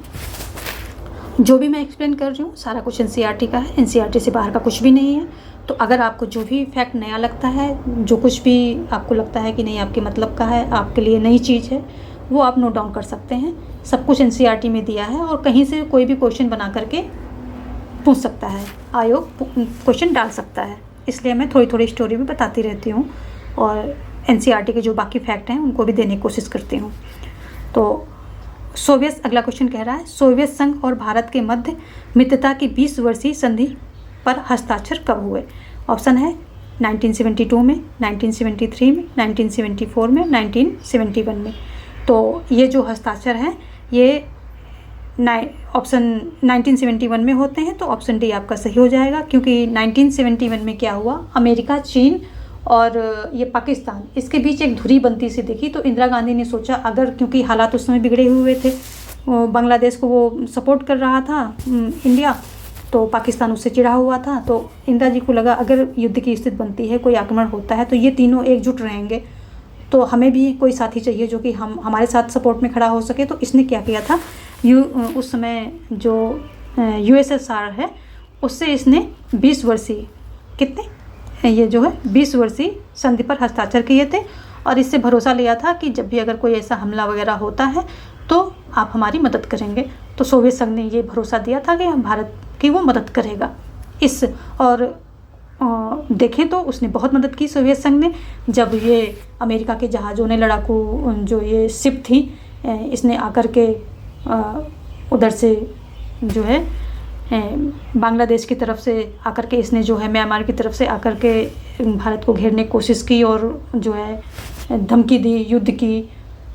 जो भी मैं एक्सप्लेन कर रही हूँ सारा कुछ एनसीईआरटी का है, एनसीईआरटी से बाहर का कुछ भी नहीं है। तो अगर आपको जो भी फैक्ट नया लगता है, जो कुछ भी आपको लगता है कि नहीं आपके मतलब का है, आपके लिए नई चीज़ है, वो आप नोट डाउन कर सकते हैं। सब कुछ एनसीईआरटी में दिया है और कहीं से कोई भी क्वेश्चन बना करके पूछ सकता है, आयोग क्वेश्चन डाल सकता है, इसलिए मैं थोड़ी थोड़ी स्टोरी भी बताती रहती हूँ और एनसीईआरटी के जो बाकी फैक्ट हैं उनको भी देने की कोशिश करती हूँ। तो अगला क्वेश्चन कह रहा है, सोवियत संघ और भारत के मध्य मित्रता की 20 वर्षीय संधि पर हस्ताक्षर कब हुए? ऑप्शन है 1972 में, 1973 में, 1974 में, 1971 में। तो ये जो हस्ताक्षर हैं ये ऑप्शन 1971 में होते हैं, तो ऑप्शन डी आपका सही हो जाएगा, क्योंकि 1971 में क्या हुआ, अमेरिका, चीन और ये पाकिस्तान, इसके बीच एक धुरी बनती सी दिखी। तो इंदिरा गांधी ने सोचा अगर, क्योंकि हालात उस समय बिगड़े हुए थे, बांग्लादेश को वो सपोर्ट कर रहा था इंडिया, तो पाकिस्तान उससे चिढ़ा हुआ था। तो इंदिरा जी को लगा अगर युद्ध की स्थिति बनती है, कोई आक्रमण होता है, तो ये तीनों एकजुट रहेंगे, तो हमें भी कोई साथी चाहिए जो कि हमारे साथ सपोर्ट में खड़ा हो सके। तो इसने क्या किया था, उस समय जो यूएसएसआर है उससे इसने 20 वर्षीय ये जो है 20 वर्षीय संधि पर हस्ताक्षर किए थे, और इससे भरोसा लिया था कि जब भी अगर कोई ऐसा हमला वगैरह होता है तो आप हमारी मदद करेंगे। तो सोवियत संघ ने ये भरोसा दिया था कि हम भारत की वो मदद करेगा। और देखें तो उसने बहुत मदद की सोवियत संघ ने, जब ये अमेरिका के जहाज़ों ने, लड़ाकू जो ये शिप थी, इसने आकर के उधर से जो है बांग्लादेश की तरफ से आकर के, इसने जो है म्यांमार की तरफ से आकर के भारत को घेरने की कोशिश की और जो है धमकी दी, युद्ध की।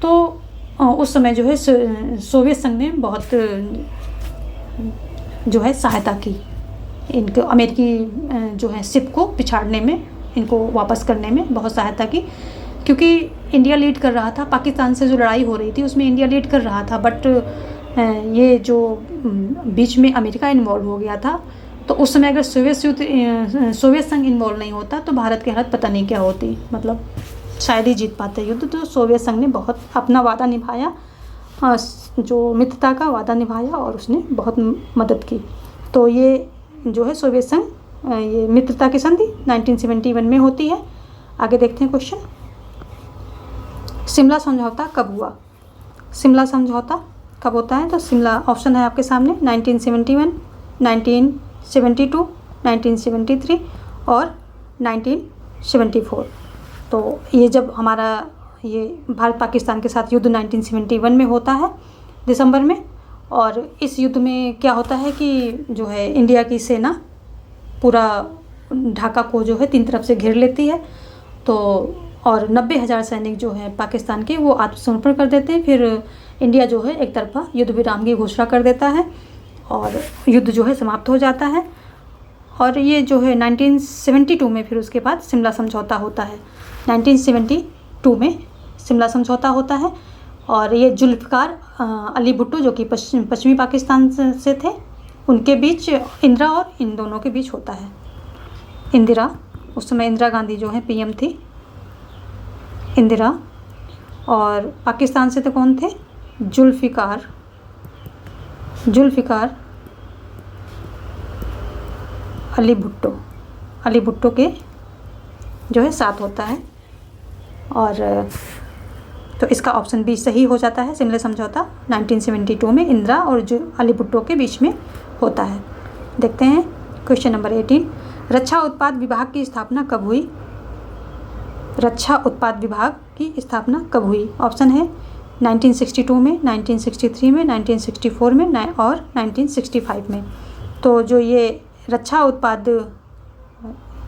तो उस समय जो है सोवियत संघ ने बहुत जो है सहायता की, इनको अमेरिकी जो है शिप को पिछाड़ने में, इनको वापस करने में बहुत सहायता की, क्योंकि इंडिया लीड कर रहा था। पाकिस्तान से जो लड़ाई हो रही थी उसमें इंडिया लीड कर रहा था, बट ये जो बीच में अमेरिका इन्वॉल्व हो गया था। तो उस समय अगर सोवियत संघ इन्वॉल्व नहीं होता तो भारत की हालत पता नहीं क्या होती, मतलब शायद ही जीत पाते युद्ध। तो सोवियत संघ ने बहुत अपना वादा निभाया, जो मित्रता का वादा निभाया और उसने बहुत मदद की। तो ये जो है सोवियत संघ, ये मित्रता की संधि 1971 में होती है। आगे देखते हैं क्वेश्चन। शिमला समझौता कब हुआ? शिमला समझौता कब होता है? तो शिमला ऑप्शन है आपके सामने 1971, 1972, 1973 और 1974। तो ये जब हमारा ये भारत पाकिस्तान के साथ युद्ध 1971 में होता है दिसंबर में। और इस युद्ध में क्या होता है कि जो है इंडिया की सेना पूरा ढाका को जो है 3 तरफ से घेर लेती है। तो और 90,000 सैनिक जो है पाकिस्तान के वो आत्मसमर्पण कर देते हैं। फिर इंडिया जो है एक तरफा युद्ध विराम की घोषणा कर देता है और युद्ध जो है समाप्त हो जाता है। और ये जो है 1972 में फिर उसके बाद शिमला समझौता होता है। 1972 में शिमला समझौता होता है और ये जुल्फ़िकार अली भुट्टो जो कि पश्चिमी पाकिस्तान से थे, उनके बीच, इंदिरा और इन दोनों के बीच होता है। इंदिरा, उस समय इंदिरा गांधी जो है पीएम थी, इंदिरा, और पाकिस्तान से तो कौन थे? जुल्फ़िकार अली भुट्टो के जो है साथ होता है। और तो इसका ऑप्शन बी सही हो जाता है। शिमला समझौता 1972 में इंदिरा और जो अली भुट्टो के बीच में होता है। देखते हैं क्वेश्चन नंबर 18। रक्षा उत्पाद विभाग की स्थापना कब हुई? रक्षा उत्पाद विभाग की स्थापना कब हुई? ऑप्शन है 1962 में, 1963 में, 1964 में और 1965 में। तो जो ये रक्षा उत्पाद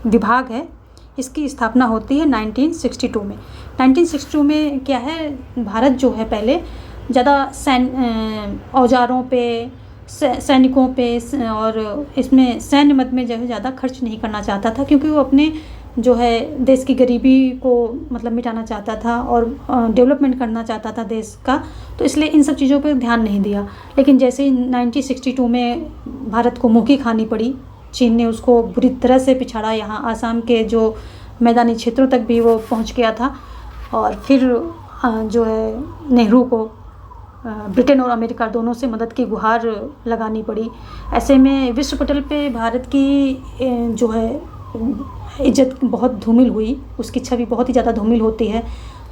विभाग है इसकी स्थापना होती है 1962 में। 1962 में क्या है, भारत जो है पहले ज़्यादा औजारों पे, सैनिकों पे और इसमें सैन्य मद में जो है ज़्यादा खर्च नहीं करना चाहता था, क्योंकि वो अपने जो है देश की गरीबी को मतलब मिटाना चाहता था और डेवलपमेंट करना चाहता था देश का। तो इसलिए इन सब चीज़ों पर ध्यान नहीं दिया। लेकिन जैसे ही 1962 में भारत को मुँह की खानी पड़ी, चीन ने उसको बुरी तरह से पिछाड़ा, यहाँ आसाम के जो मैदानी क्षेत्रों तक भी वो पहुँच गया था। और फिर जो है नेहरू को ब्रिटेन और अमेरिका दोनों से मदद की गुहार लगानी पड़ी। ऐसे में विश्व पटल पे भारत की जो है इज्जत बहुत धूमिल हुई, उसकी छवि बहुत ही ज़्यादा धूमिल होती है।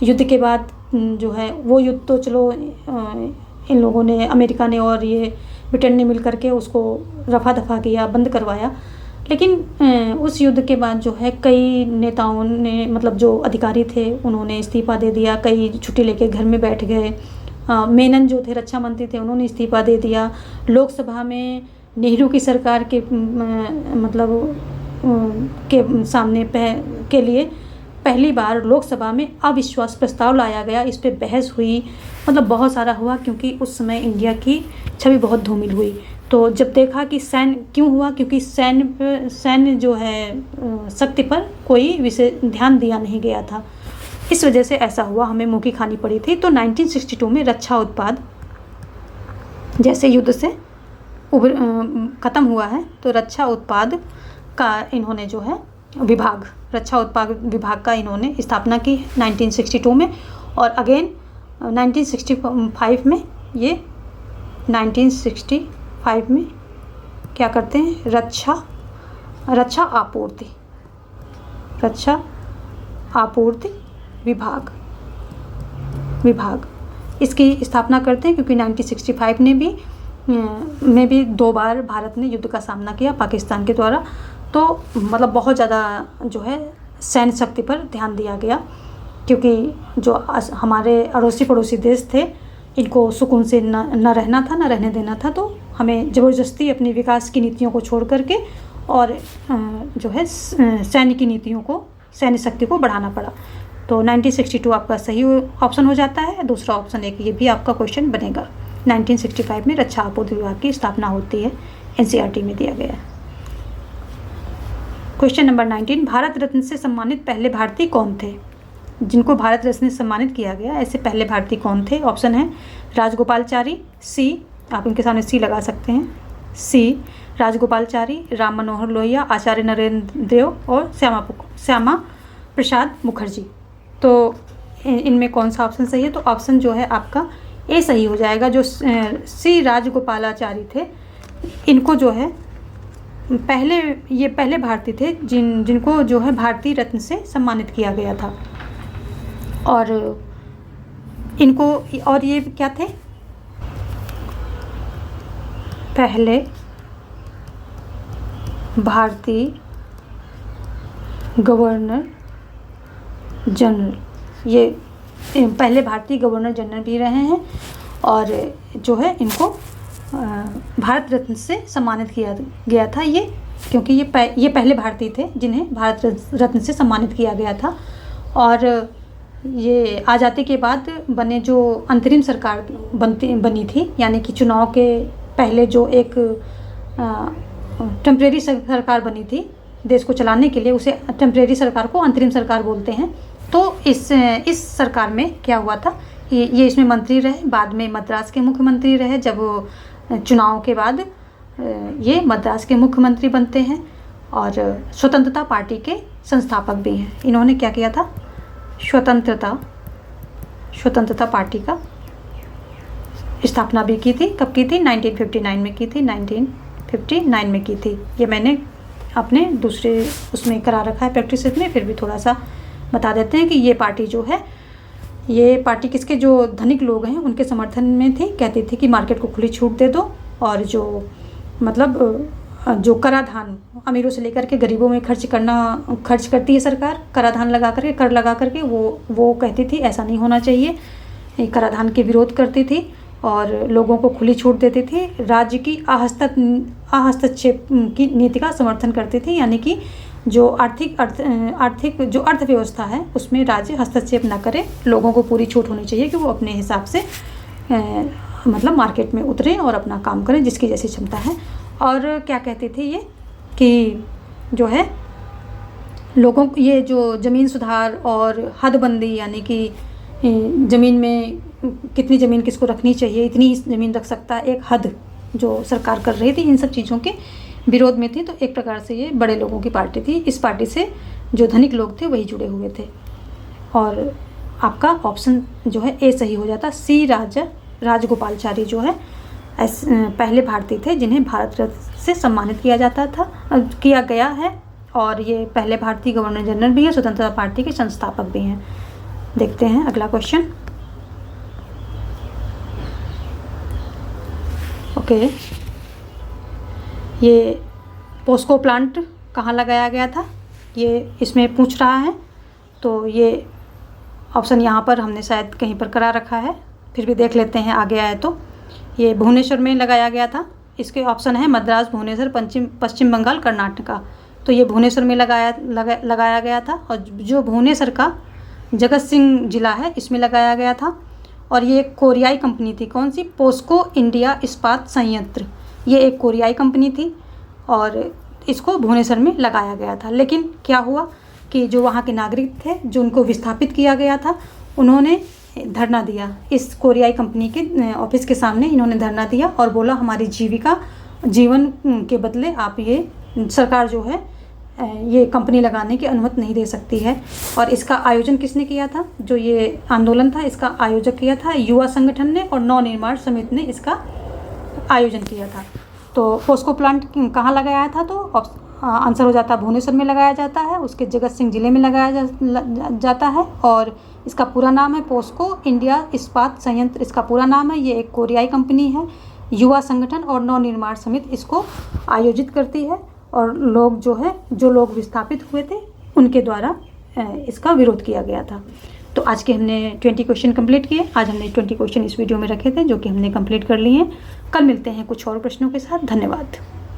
युद्ध के बाद जो है वो युद्ध तो चलो इन लोगों ने, अमेरिका ने और ये ब्रिटेन ने मिल करके उसको रफा दफा किया, बंद करवाया। लेकिन उस युद्ध के बाद जो है कई नेताओं ने, मतलब जो अधिकारी थे उन्होंने इस्तीफ़ा दे दिया, कई छुट्टी लेके घर में बैठ गए। मेनन जो थे रक्षा मंत्री थे उन्होंने इस्तीफ़ा दे दिया। लोकसभा में नेहरू की सरकार के मतलब के सामने के लिए पहली बार लोकसभा में अविश्वास प्रस्ताव लाया गया, इस पे बहस हुई, मतलब बहुत सारा हुआ, क्योंकि उस समय इंडिया की छवि बहुत धूमिल हुई। तो जब देखा कि सैन्य क्यों हुआ, क्योंकि सैन्य जो है शक्ति पर कोई विशेष ध्यान दिया नहीं गया था, इस वजह से ऐसा हुआ, हमें मुँह की खानी पड़ी थी। तो 1962 में रक्षा उत्पाद जैसे युद्ध से ख़त्म हुआ है, तो रक्षा उत्पाद का इन्होंने जो है विभाग, रक्षा उत्पाद विभाग का इन्होंने स्थापना की 1962 में। और अगेन 1965 में, ये 1965 में क्या करते हैं, रक्षा आपूर्ति विभाग इसकी स्थापना करते हैं, क्योंकि 1965 में भी 2 बार भारत ने युद्ध का सामना किया पाकिस्तान के द्वारा। तो मतलब बहुत ज़्यादा जो है सैन्य शक्ति पर ध्यान दिया गया, क्योंकि जो हमारे अड़ोसी पड़ोसी देश थे इनको सुकून से न रहना था, न रहने देना था। तो हमें ज़बरदस्ती अपनी विकास की नीतियों को छोड़ करके और जो है सैन्य की नीतियों को, सैन्य शक्ति को बढ़ाना पड़ा। तो 1962 आपका सही ऑप्शन हो जाता है। दूसरा ऑप्शन एक ये भी आपका क्वेश्चन बनेगा। 1965 में रक्षा आपूर्ति विभाग की स्थापना होती है, एनसीईआरटी में दिया गया है। क्वेश्चन नंबर 19, भारत रत्न से सम्मानित पहले भारतीय कौन थे? जिनको भारत रत्न से सम्मानित किया गया, ऐसे पहले भारतीय कौन थे? ऑप्शन है राजगोपालचारी, सी, आप इनके सामने सी लगा सकते हैं, सी राजगोपालचारी, राम मनोहर लोहिया, आचार्य नरेंद्र देव और श्यामा प्रसाद मुखर्जी। तो इनमें कौन सा ऑप्शन सही है? तो ऑप्शन जो है आपका ए सही हो जाएगा। जो सी राजगोपालाचारी थे, इनको जो है पहले भारतीय थे जिनको जो है भारतीय रत्न से सम्मानित किया गया था। और इनको, और ये क्या थे? पहले भारतीय गवर्नर जनरल, ये पहले भारतीय गवर्नर जनरल भी रहे हैं। और जो है इनको भारत रत्न से सम्मानित किया गया था, ये क्योंकि ये पहले भारतीय थे जिन्हें भारत रत्न से सम्मानित किया गया था। और ये आज़ादी के बाद बने जो अंतरिम सरकार बनी थी, यानी कि चुनाव के पहले जो एक टेम्परेरी सरकार बनी थी देश को चलाने के लिए, उसे टेम्परेरी सरकार को अंतरिम सरकार बोलते हैं। तो इस सरकार में क्या हुआ था, ये इसमें मंत्री रहे, बाद में मद्रास के मुख्यमंत्री रहे। जब चुनाव के बाद ये मद्रास के मुख्यमंत्री बनते हैं और स्वतंत्रता पार्टी के संस्थापक भी हैं। इन्होंने क्या किया था? स्वतंत्रता पार्टी का स्थापना भी की थी। कब की थी? 1959 में की थी। 1959 में की थी। ये मैंने अपने दूसरे उसमें करा रखा है प्रैक्टिस में, फिर भी थोड़ा सा बता देते हैं कि ये पार्टी जो है, ये पार्टी किसके, जो धनिक लोग हैं उनके समर्थन में थी। कहती थी कि मार्केट को खुली छूट दे दो, और जो मतलब जो कराधान अमीरों से लेकर के गरीबों में खर्च करती है सरकार, कराधान लगा करके, कर लगा करके, वो कहती थी ऐसा नहीं होना चाहिए। कराधान के विरोध करती थी और लोगों को खुली छूट देती थी। राज्य की हस्तक्षेप की नीति का समर्थन करती थी, यानी कि जो आर्थिक जो अर्थव्यवस्था है उसमें राज्य हस्तक्षेप न करे, लोगों को पूरी छूट होनी चाहिए कि वो अपने हिसाब से मतलब मार्केट में उतरें और अपना काम करें जिसकी जैसी क्षमता है। और क्या कहती थी ये कि जो है लोगों, ये जो ज़मीन सुधार और हदबंदी, यानी कि ज़मीन में कितनी ज़मीन किसको रखनी चाहिए, इतनी ही ज़मीन रख सकता है, एक हद जो सरकार कर रही थी, इन सब चीज़ों के विरोध में थी। तो एक प्रकार से ये बड़े लोगों की पार्टी थी। इस पार्टी से जो धनिक लोग थे वही जुड़े हुए थे। और आपका ऑप्शन जो है ए सही हो जाता। सी राजगोपालाचारी जो है पहले भारतीय थे जिन्हें भारत रत्न से सम्मानित किया गया है। और ये पहले भारतीय गवर्नर जनरल भी हैं, स्वतंत्रता पार्टी के संस्थापक भी हैं। देखते हैं अगला क्वेश्चन। ओके, ये पोस्को प्लांट कहाँ लगाया गया था, ये इसमें पूछ रहा है। तो ये ऑप्शन यहाँ पर हमने शायद कहीं पर करा रखा है, फिर भी देख लेते हैं आगे आए तो। ये भुवनेश्वर में लगाया गया था। इसके ऑप्शन है मद्रास, भुवनेश्वर, पश्चिम बंगाल, कर्नाटका। तो ये भुवनेश्वर में लगाया गया था। और जो भुवनेश्वर का जगत सिंह जिला है इसमें लगाया गया था। और ये एक कोरियाई कंपनी थी। कौन सी? पोस्को इंडिया इस्पात संयंत्र। ये एक कोरियाई कंपनी थी और इसको भुवनेश्वर में लगाया गया था। लेकिन क्या हुआ कि जो वहाँ के नागरिक थे, जो उनको विस्थापित किया गया था, उन्होंने धरना दिया। इस कोरियाई कंपनी के ऑफिस के सामने इन्होंने धरना दिया और बोला हमारी जीवन के बदले आप ये सरकार जो है ये कंपनी लगाने की अनुमति नहीं दे सकती है। और इसका आयोजन किसने किया था? जो ये आंदोलन था इसका आयोजक किया था युवा संगठन ने, और नव निर्माण समिति ने इसका आयोजन किया था। तो पोस्को प्लांट कहाँ लगाया था? तो आंसर हो जाता है भुवनेश्वर में लगाया जाता है, उसके जगत सिंह जिले में लगाया जाता है। और इसका पूरा नाम है पोस्को इंडिया इस्पात संयंत्र। इसका पूरा नाम है। ये एक कोरियाई कंपनी है। युवा संगठन और नव निर्माण समिति इसको आयोजित करती है। और लोग जो लोग विस्थापित हुए थे उनके द्वारा इसका विरोध किया गया था। तो आज के हमने 20 क्वेश्चन कंप्लीट किए। आज हमने 20 क्वेश्चन इस वीडियो में रखे थे जो कि हमने कंप्लीट कर लिए हैं। कल मिलते हैं कुछ और प्रश्नों के साथ। धन्यवाद।